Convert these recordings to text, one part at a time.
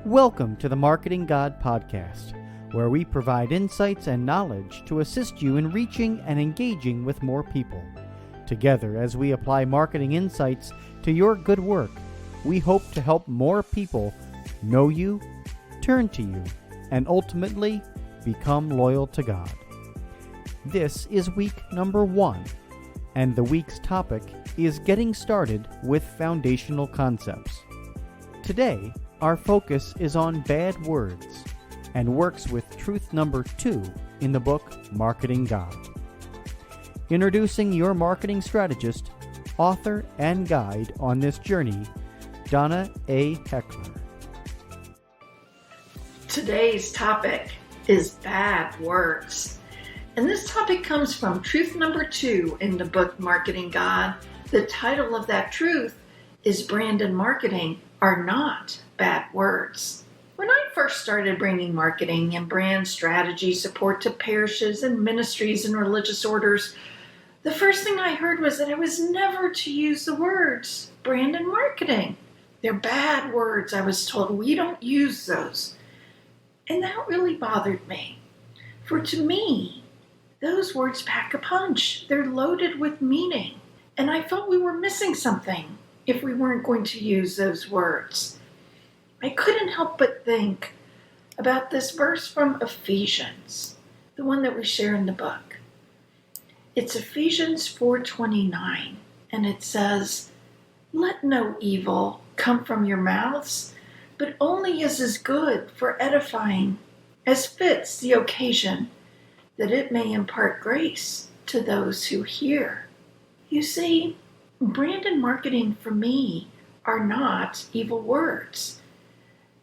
Welcome to the Marketing God Podcast, where we provide insights and knowledge to assist you in reaching and engaging with more people. Together, as we apply marketing insights to your good work, we hope to help more people know you, turn to you, and ultimately become loyal to God. This is week number 1, and the week's topic is getting started with foundational concepts. Today, our focus is on bad words and works with truth number 2 in the book Marketing God. Introducing your marketing strategist, author, and guide on this journey, Donna A. Heckler. Today's topic is bad words. And this topic comes from truth number 2 in the book Marketing God. The title of that truth is Brand and Marketing Are Not Bad Words. When I first started bringing marketing and brand strategy support to parishes and ministries and religious orders, the first thing I heard was that I was never to use the words brand and marketing. They're bad words, I was told. We don't use those. And that really bothered me. For to me, those words pack a punch. They're loaded with meaning. And I felt we were missing something if we weren't going to use those words. I couldn't help but think about this verse from Ephesians, the one that we share in the book. It's Ephesians 4:29, and it says, "Let no evil come from your mouths, but only as is good for edifying, as fits the occasion, that it may impart grace to those who hear." You see, brand and marketing for me are not evil words.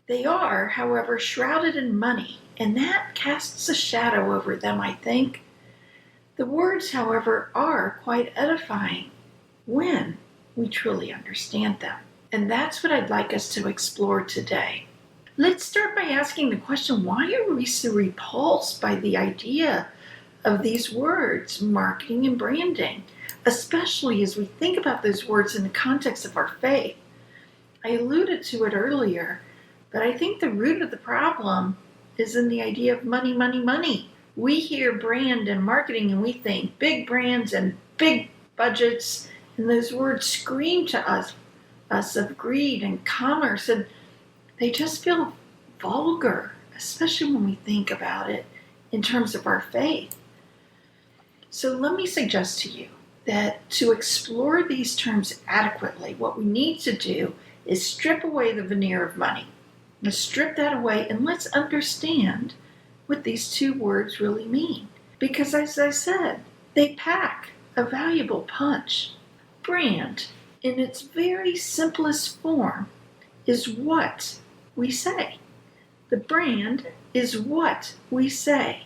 They are, however, shrouded in money, and that casts a shadow over them, I think. The words, however, are quite edifying when we truly understand them. And that's what I'd like us to explore today. Let's start by asking the question, why are we so repulsed by the idea of these words, marketing and branding, especially as we think about those words in the context of our faith? I alluded to it earlier, but I think the root of the problem is in the idea of money, money, money. We hear brand and marketing and we think big brands and big budgets, and those words scream to us of greed and commerce, and they just feel vulgar, especially when we think about it in terms of our faith. So let me suggest to you that to explore these terms adequately, what we need to do is strip away the veneer of money. Let's strip that away and let's understand what these two words really mean. Because as I said, they pack a valuable punch. Brand, in its very simplest form, is what we say. The brand is what we say.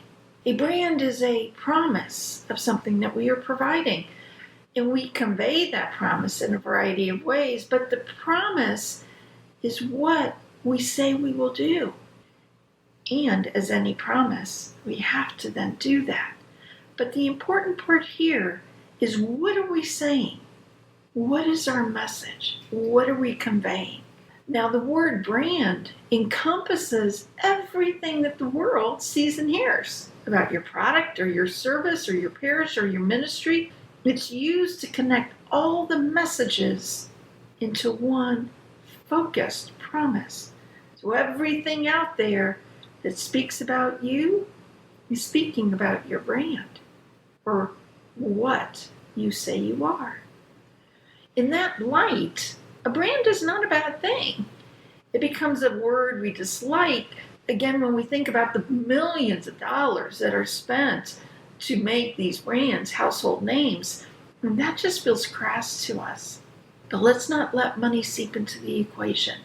A brand is a promise of something that we are providing. And we convey that promise in a variety of ways, but the promise is what we say we will do. And as any promise, we have to then do that. But the important part here is, what are we saying? What is our message? What are we conveying? Now, the word brand encompasses everything that the world sees and hears about your product or your service or your parish or your ministry. It's used to connect all the messages into one focused promise. So everything out there that speaks about you is speaking about your brand or what you say you are. In that light, a brand is not a bad thing. It becomes a word we dislike, again, when we think about the millions of dollars that are spent to make these brands household names, and that just feels crass to us. But let's not let money seep into the equation.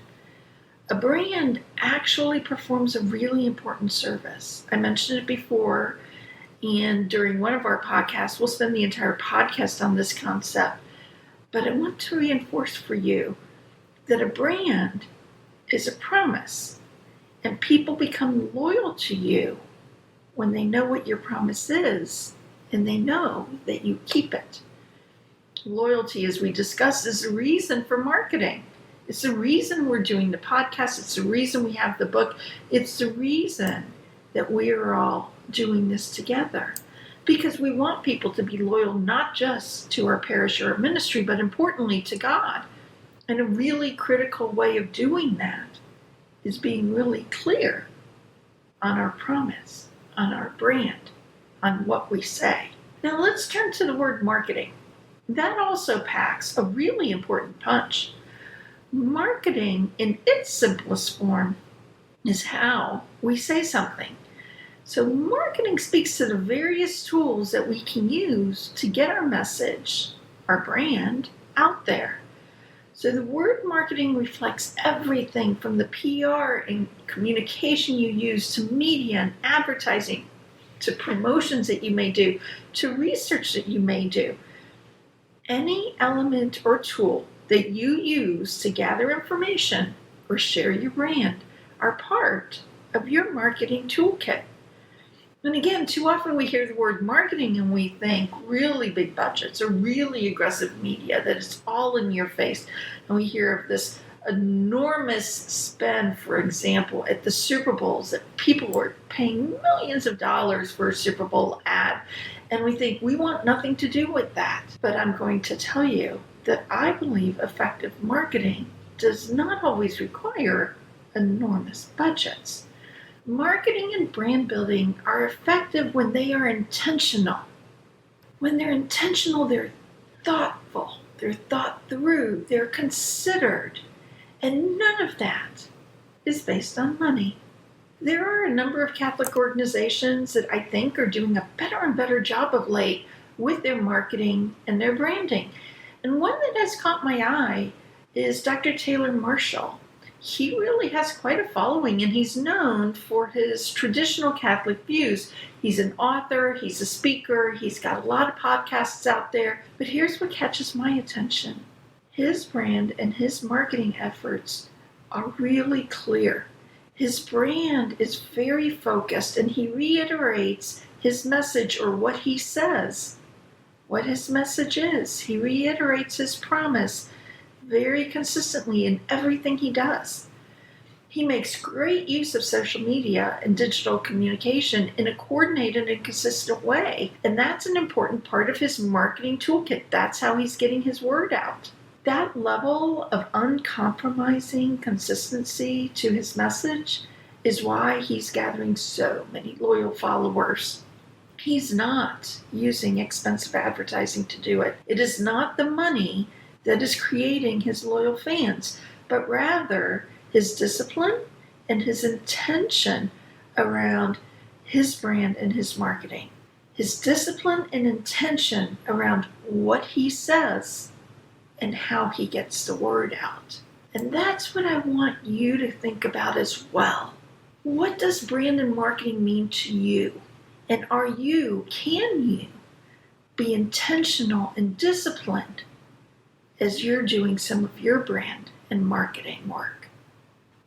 A brand actually performs a really important service. I mentioned it before, and during one of our podcasts, we'll spend the entire podcast on this concept. But I want to reinforce for you that a brand is a promise, and people become loyal to you when they know what your promise is and they know that you keep it. Loyalty, as we discussed, is a reason for marketing. It's the reason we're doing the podcast. It's the reason we have the book. It's the reason that we are all doing this together. Because we want people to be loyal not just to our parish or our ministry, but importantly to God. And a really critical way of doing that is being really clear on our promise, on our brand, on what we say. Now let's turn to the word marketing. That also packs a really important punch. Marketing in its simplest form is how we say something. So marketing speaks to the various tools that we can use to get our message, our brand, out there. So the word marketing reflects everything from the PR and communication you use to media and advertising, to promotions that you may do, to research that you may do. Any element or tool that you use to gather information or share your brand are part of your marketing toolkit. And again, too often we hear the word marketing and we think really big budgets or really aggressive media, that it's all in your face. And we hear of this enormous spend, for example, at the Super Bowls, that people were paying millions of dollars for a Super Bowl ad. And we think we want nothing to do with that. But I'm going to tell you that I believe effective marketing does not always require enormous budgets. Marketing and brand building are effective when they are intentional. When they're intentional, they're thoughtful, they're thought through, they're considered. And none of that is based on money. There are a number of Catholic organizations that I think are doing a better and better job of late with their marketing and their branding. And one that has caught my eye is Dr. Taylor Marshall. He really has quite a following, and he's known for his traditional Catholic views. He's an author, he's a speaker, he's got a lot of podcasts out there. But here's what catches my attention. His brand and his marketing efforts are really clear. His brand is very focused, and he reiterates his message, or what he says, what his message is. He reiterates his promise very consistently in everything he does. He makes great use of social media and digital communication in a coordinated and consistent way. And that's an important part of his marketing toolkit. That's how he's getting his word out. That level of uncompromising consistency to his message is why he's gathering so many loyal followers. He's not using expensive advertising to do it. It is not the money that is creating his loyal fans, but rather his discipline and his intention around his brand and his marketing. His discipline and intention around what he says and how he gets the word out. And that's what I want you to think about as well. What does brand and marketing mean to you? And can you be intentional and disciplined as you're doing some of your brand and marketing work?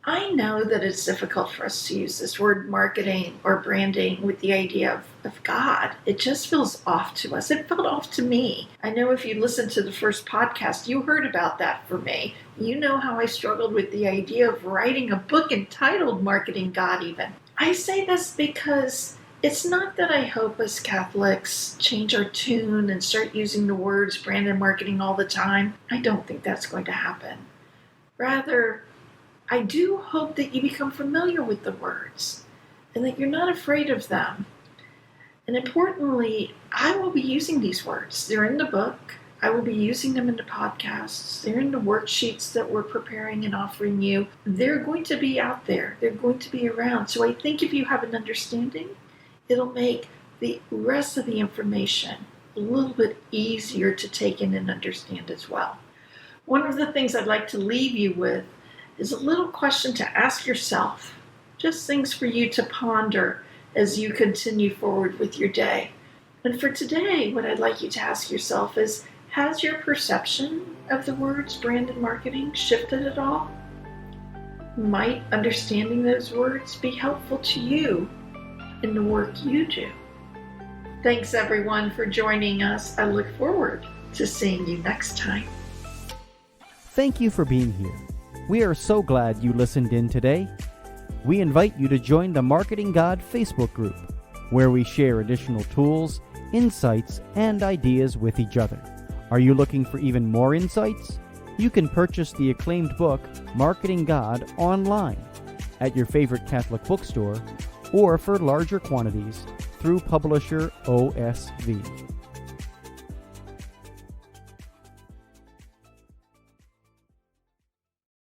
I know that it's difficult for us to use this word marketing or branding with the idea of God. It just feels off to us. It felt off to me. I know if you listened to the first podcast, you heard about that for me. You know how I struggled with the idea of writing a book entitled Marketing God even. I say this because it's not that I hope as Catholics change our tune and start using the words brand and marketing all the time. I don't think that's going to happen. Rather, I do hope that you become familiar with the words and that you're not afraid of them. And importantly, I will be using these words. They're in the book. I will be using them in the podcasts. They're in the worksheets that we're preparing and offering you. They're going to be out there. They're going to be around. So I think if you have an understanding, it'll make the rest of the information a little bit easier to take in and understand as well. One of the things I'd like to leave you with is a little question to ask yourself, just things for you to ponder as you continue forward with your day. And for today, what I'd like you to ask yourself is, has your perception of the words brand and marketing shifted at all? Might understanding those words be helpful to you in the work you do? Thanks everyone for joining us. I look forward to seeing you next time. Thank you for being here. We are so glad you listened in today. We invite you to join the Marketing God Facebook group, where we share additional tools, insights, and ideas with each other. Are you looking for even more insights? You can purchase the acclaimed book, Marketing God, online at your favorite Catholic bookstore or for larger quantities through publisher OSV.